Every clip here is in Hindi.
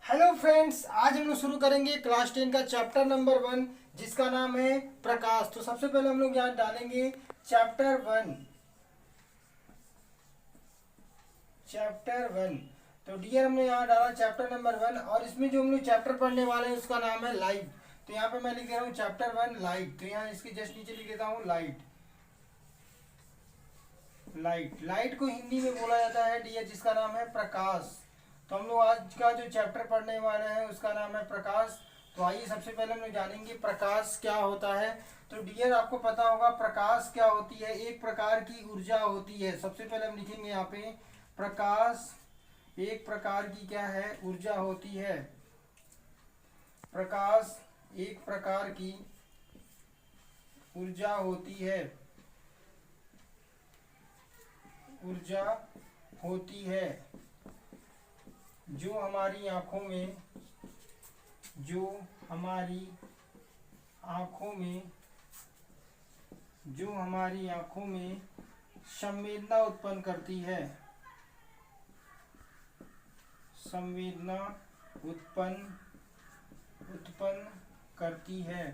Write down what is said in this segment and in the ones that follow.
हेलो फ्रेंड्स, आज हम लोग शुरू करेंगे क्लास 10 का चैप्टर नंबर 1 जिसका नाम है प्रकाश। तो सबसे पहले हम लोग यहाँ डालेंगे चैप्टर 1। तो डियर हमने यहाँ डाला चैप्टर नंबर 1 और इसमें जो हम लोग चैप्टर पढ़ने वाले हैं उसका नाम है लाइट। तो यहाँ पे मैं लिख दे रहा हूँ चैप्टर 1 लाइट। तो यहाँ इसके जस्ट नीचे लिख देता हूँ लाइट। लाइट को हिंदी में बोला जाता है डियर जिसका नाम है प्रकाश। तो हम लोग आज का जो चैप्टर पढ़ने वाले हैं उसका नाम है प्रकाश। तो आइए सबसे पहले हम लोग जानेंगे प्रकाश क्या होता है। तो डियर आपको पता होगा प्रकाश क्या होती है, एक प्रकार की ऊर्जा होती है। सबसे पहले हम लिखेंगे यहाँ पे प्रकाश एक प्रकार की क्या है, ऊर्जा होती है। प्रकाश एक प्रकार की ऊर्जा होती है, ऊर्जा होती है जो हमारी आंखों में जो हमारी आंखों में संवेदना उत्पन्न करती है, संवेदना उत्पन्न करती है।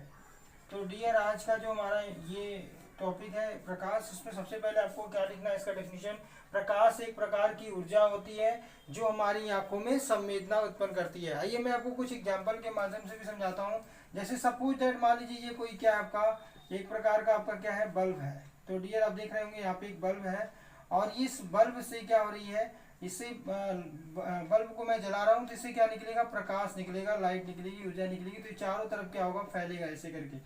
तो डियर आज का जो हमारा ये टॉपिक है प्रकाश, इसमें सबसे पहले आपको क्या लिखना है, इसका डेफिनेशन। प्रकाश एक प्रकार की ऊर्जा होती है जो हमारी आंखों में संवेदना उत्पन्न करती है। आइए मैं आपको कुछ एग्जांपल के माध्यम से भी समझाता हूँ। जैसे सपोज दैट मान लीजिए ये कोई क्या है आपका, एक प्रकार का आपका क्या है, बल्ब है। तो डियर आप देख रहे होंगे यहाँ पे एक बल्ब है और इस बल्ब से क्या हो रही है, इससे बल्ब को मैं जला रहा हूँ तो इससे क्या निकलेगा, प्रकाश निकलेगा, लाइट निकलेगी, ऊर्जा निकलेगी। तो ये चारों तरफ क्या होगा, फैलेगा ऐसे करके।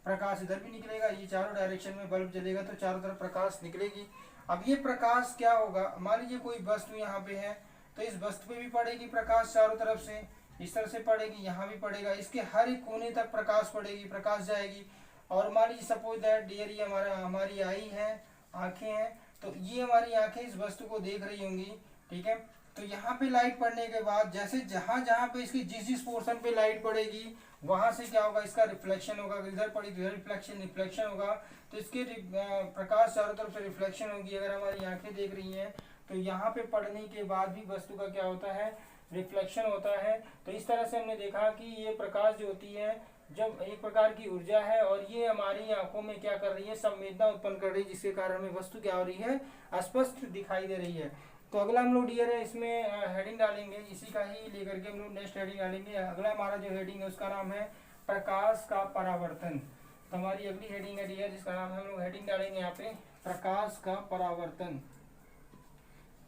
प्रकाश इधर भी निकलेगा, ये चारों डायरेक्शन में बल्ब जलेगा तो चारों तरफ प्रकाश निकलेगी। अब ये प्रकाश क्या होगा, मान लीजिए कोई वस्तु यहाँ पे है तो इस वस्तु पे भी पड़ेगी प्रकाश चारों तरफ से, इस तरह से पड़ेगी, यहाँ भी पड़ेगा, इसके हर एक कोने तक प्रकाश पड़ेगी, प्रकाश जाएगी। और मान लीजिए सपोज दैट डियर ये हमारी आई है, आंखें हैं। तो ये हमारी आंखें इस वस्तु को देख रही होंगी, ठीक है। तो यहाँ पे लाइट पड़ने के बाद जैसे जहां जहां पे इसकी जिस पोर्शन पे लाइट पड़ेगी वहां से क्या होगा, इसका रिफ्लेक्शन होगा। इधर पड़ी तो इधर रिफ्लेक्शन होगा। तो इसके प्रकाश चारों तरफ से रिफ्लेक्शन होगी। अगर हमारी आंखें देख रही हैं तो यहाँ पे पड़ने के बाद भी वस्तु का क्या होता है, रिफ्लेक्शन होता है। तो इस तरह से हमने देखा कि ये प्रकाश जो होती है जब एक प्रकार की ऊर्जा है और ये हमारी आंखों में क्या कर रही है, संवेदना उत्पन्न कर रही है, जिसके कारण हमें वस्तु क्या हो रही है, स्पष्ट दिखाई दे रही है। तो अगला हम लोग डियर है इसमें हेडिंग डालेंगे, इसी का ही लेकर के हम लोग नेक्स्ट हेडिंग डालेंगे। अगला हमारा जो हेडिंग है उसका नाम है प्रकाश का परावर्तन। तो हमारी अगली हेडिंग है डियर जिसका नाम हम लोग हेडिंग डालेंगे यहाँ पे प्रकाश का परावर्तन।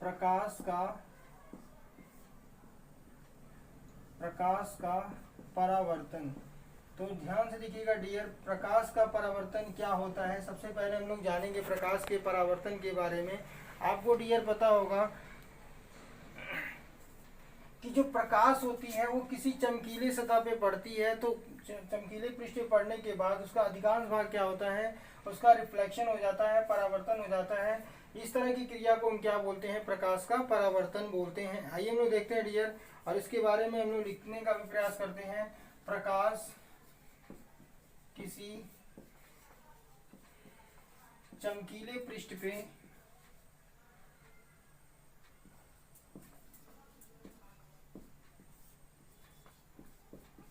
प्रकाश का परावर्तन। तो ध्यान से देखिएगा डियर, प्रकाश का परावर्तन क्या होता है। सबसे पहले हम लोग जानेंगे प्रकाश के परावर्तन के बारे में। आपको डियर पता होगा कि जो प्रकाश होती है वो किसी चमकीले सतह पे पड़ती है। तो चमकीले पृष्ठ पे पड़ने के बाद उसका अधिकांश भाग क्या होता है, उसका रिफ्लेक्शन हो जाता है, परावर्तन हो जाता है। इस तरह की क्रिया को हम क्या बोलते हैं, प्रकाश का परावर्तन बोलते हैं। आइए हम लोग देखते हैं डियर और इसके बारे में हम लोग लिखने का भी प्रयास करते हैं। प्रकाश किसी चमकीले पृष्ठ पे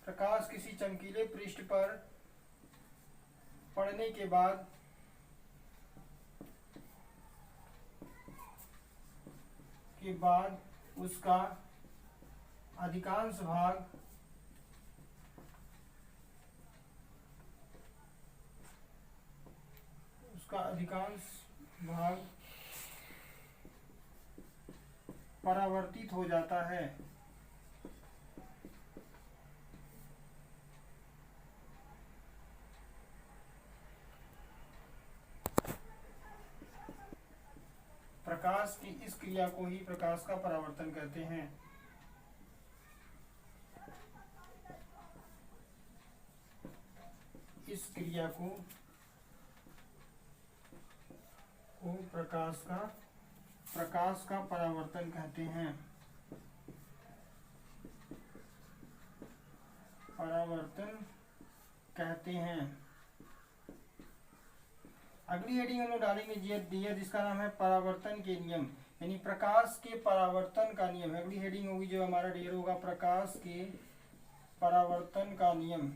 प्रकाश किसी चमकीले पृष्ठ पर पड़ने के बाद उसका अधिकांश भाग परावर्तित हो जाता है। प्रकाश की इस क्रिया को ही प्रकाश का परावर्तन कहते हैं। इस क्रिया को प्रकाश का परावर्तन कहते हैं। परावर्तन कहते हैं। अगली हेडिंग हम लोग डालेंगे डियर जिसका नाम है परावर्तन के नियम। यानी प्रकाश के परावर्तन का नियम। अगली हेडिंग होगी जो हमारा डियर होगा प्रकाश के परावर्तन का नियम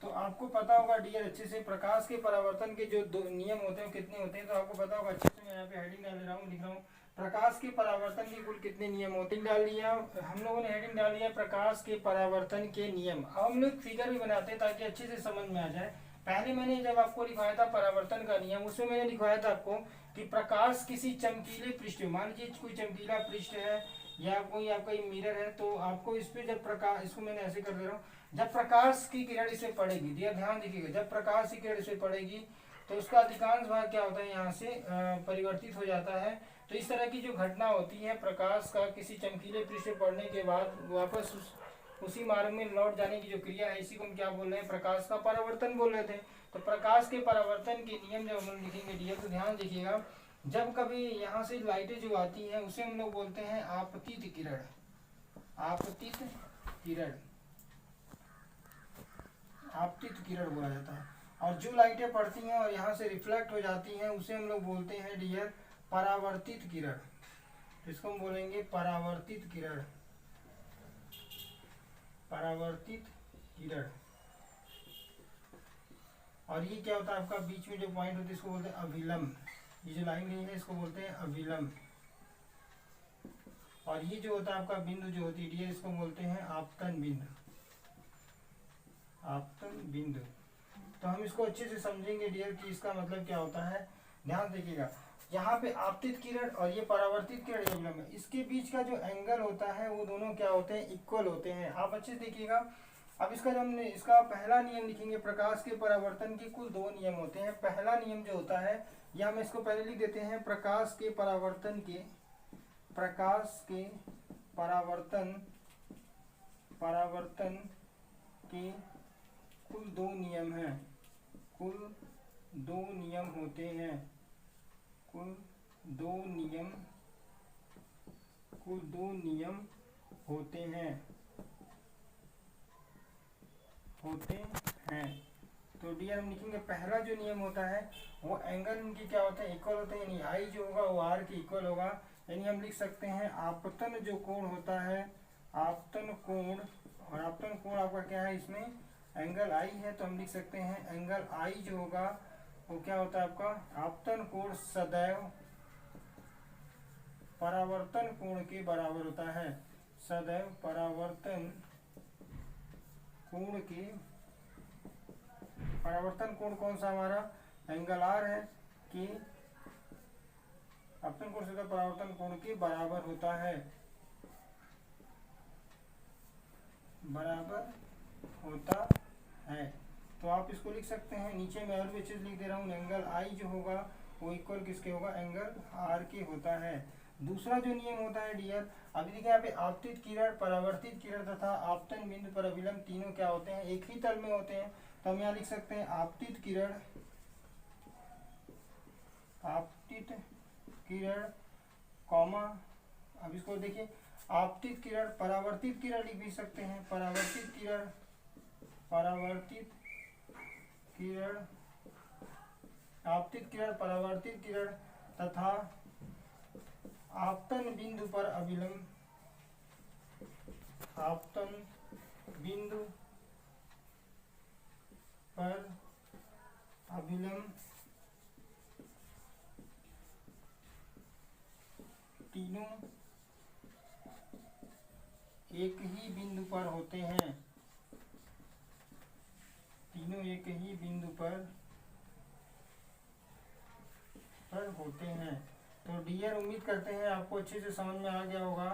तो आपको पता होगा डियर अच्छे से प्रकाश के परावर्तन के जो दो नियम होते हैं कितने होते हैं, तो आपको पता होगा अच्छे से। मैं यहाँ पे हेडिंग डाल रहा हूँ, लिख रहा हूँ प्रकाश के परावर्तन के कुल कितने नियम होते हैं। डाल दिया हम लोगों ने, हेडिंग डाल दिया प्रकाश के परावर्तन के नियम। अब हम लोग फिगर भी बनाते हैं ताकि अच्छे से समझ में आ जाए। पहले मैंने जब आपको लिखवाया था परावर्तन का नियम, उसमें मैंने लिखवाया था आपको कि प्रकाश किसी चमकीले पृष्ठ, मान लीजिए कोई चमकीला पृष्ठ है या कोई आपका मिरर है, तो आपको इस पे जब प्रकाश, इसको मैंने ऐसे कर दे रहा हूँ, जब प्रकाश की किरण इसे पड़ेगी, ध्यान देखिएगा, जब प्रकाश की किरण इसे पड़ेगी तो उसका अधिकांश भाग क्या होता है, यहाँ से परिवर्तित हो जाता है। तो इस तरह की जो घटना होती है प्रकाश का किसी चमकीले पृष्ठ पड़ने के बाद वापस उसी मार्ग में लौट जाने की जो क्रिया है, इसी को हम क्या बोल रहे हैं, प्रकाश का परावर्तन बोल रहे थे। तो प्रकाश के परावर्तन के नियम जब हम लिखेंगे डियर, तो ध्यान देखिएगा, जब कभी यहाँ से लाइटें जो आती हैं उसे हम लोग बोलते हैं आपतित किरण, आपतित किरण, आपतित किरण बोला जाता है। और जो लाइटें पड़ती हैं और यहाँ से रिफ्लेक्ट हो जाती हैं उसे हम लोग बोलते हैं डियर परावर्तित किरण। इसको हम बोलेंगे परावर्तित किरण, परावर्तित किरण। और ये क्या होता है आपका बीच में जो पॉइंट होता है इसको बोलते हैं अभिलंब, ये जो लाइन नहीं है इसको बोलते हैं अभिलंब। और ये जो होता है आपका बिंदु जो होती है डियर, इसको बोलते हैं आपतन बिंदु, आपतन बिंदु। तो हम इसको अच्छे से समझेंगे डियर कि इसका मतलब क्या होता है। ध्यान देखिएगा, यहाँ पे आपतित किरण और ये परावर्तित किरण अभिलंब है, इसके बीच का जो एंगल होता है वो दोनों क्या होते हैं, इक्वल होते हैं। आप अच्छे से देखिएगा। अब इसका जो हमने इसका पहला नियम लिखेंगे, प्रकाश के परावर्तन के कुल दो नियम होते हैं। पहला नियम जो होता है, या हम इसको पहले लिख देते हैं प्रकाश के परावर्तन के, प्रकाश के परावर्तन के कुल दो नियम हैं, कुल दो नियम होते हैं, कुल दो नियम होते हैं। तो डियर हम लिखेंगे पहला जो नियम होता है वो एंगल इनके क्या होते हैं, इक्वल होते हैं, यानी आई जो होगा वो आर के इक्वल होगा। यानी हम लिख सकते हैं आपतन जो कोण होता है, आपतन कोण, और आपतन कोण आपका क्या है, इसमें एंगल आई है, तो हम लिख सकते हैं एंगल आई जो होगा वो क्या होता है आपका आपतन कोण सदैव परावर्तन कोण के बराबर होता है, सदैव परावर्तन कोण के, परावर्तन कोण कौन सा हमारा एंगल आर है, कि आपतन कोण सदैव परावर्तन कोण के बराबर होता है, बराबर होता है। तो आप इसको लिख सकते हैं, नीचे मैं और भी चीज लिख दे रहा हूँ, एंगल आई जो होगा वो इक्वल किसके होगा, एंगल आर के होता है। दूसरा जो नियम होता है डियर, अभी देखिए यहाँ पे आपतित किरण, परावर्तित किरण तथा आपतन बिंदु पर अभिलंब तीनों क्या होते हैं, एक ही तल में होते हैं। तो हम यहाँ लिख सकते हैं आपतित किरण, आपतित किरण कॉमा, अब इसको देखिए आपतित किरण, परावर्तित किरण लिख भी सकते हैं, परावर्तित किरण, परावर्तित किरण, आपतित किरण, परावर्तित किरण तथा आपतन बिंदु पर अभिलंब, आपतन बिंदु पर अभिलंब तीनों एक ही बिंदु पर होते हैं, तीनों एक ही बिंदु पर होते हैं। तो डियर उम्मीद करते हैं आपको अच्छे से समझ में आ गया होगा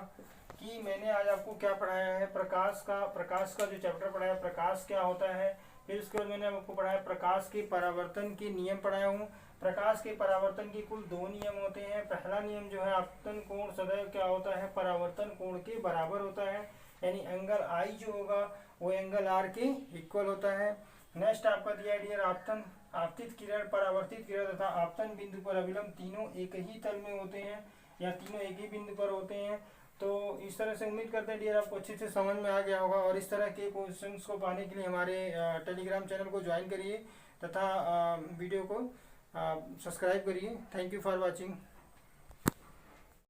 कि मैंने आज आपको क्या पढ़ाया है, प्रकाश का जो चैप्टर पढ़ाया, प्रकाश क्या होता है। फिर उसके बाद मैंने आपको पढ़ाया प्रकाश के परावर्तन के नियम पढ़ाया हूँ। प्रकाश के परावर्तन के कुल दो नियम होते हैं। पहला नियम जो है आपतन कोण सदैव क्या होता है, परावर्तन कोण के बराबर होता है, यानी एंगल आई जो होगा वो एंगल आर के इक्वल होता है। नेक्स्ट आपका दिया डियर आपतन, आपतित किरण, परावर्तित किरण तथा आपतन बिंदु पर अभिलंब तीनों एक ही तल में होते हैं या तीनों एक ही बिंदु पर होते हैं। तो इस तरह से उम्मीद करते हैं डियर आपको अच्छे से समझ में आ गया होगा। और इस तरह के क्वेश्चंस को पाने के लिए हमारे टेलीग्राम चैनल को ज्वाइन करिए तथा वीडियो को सब्सक्राइब करिए। Thank you for watching.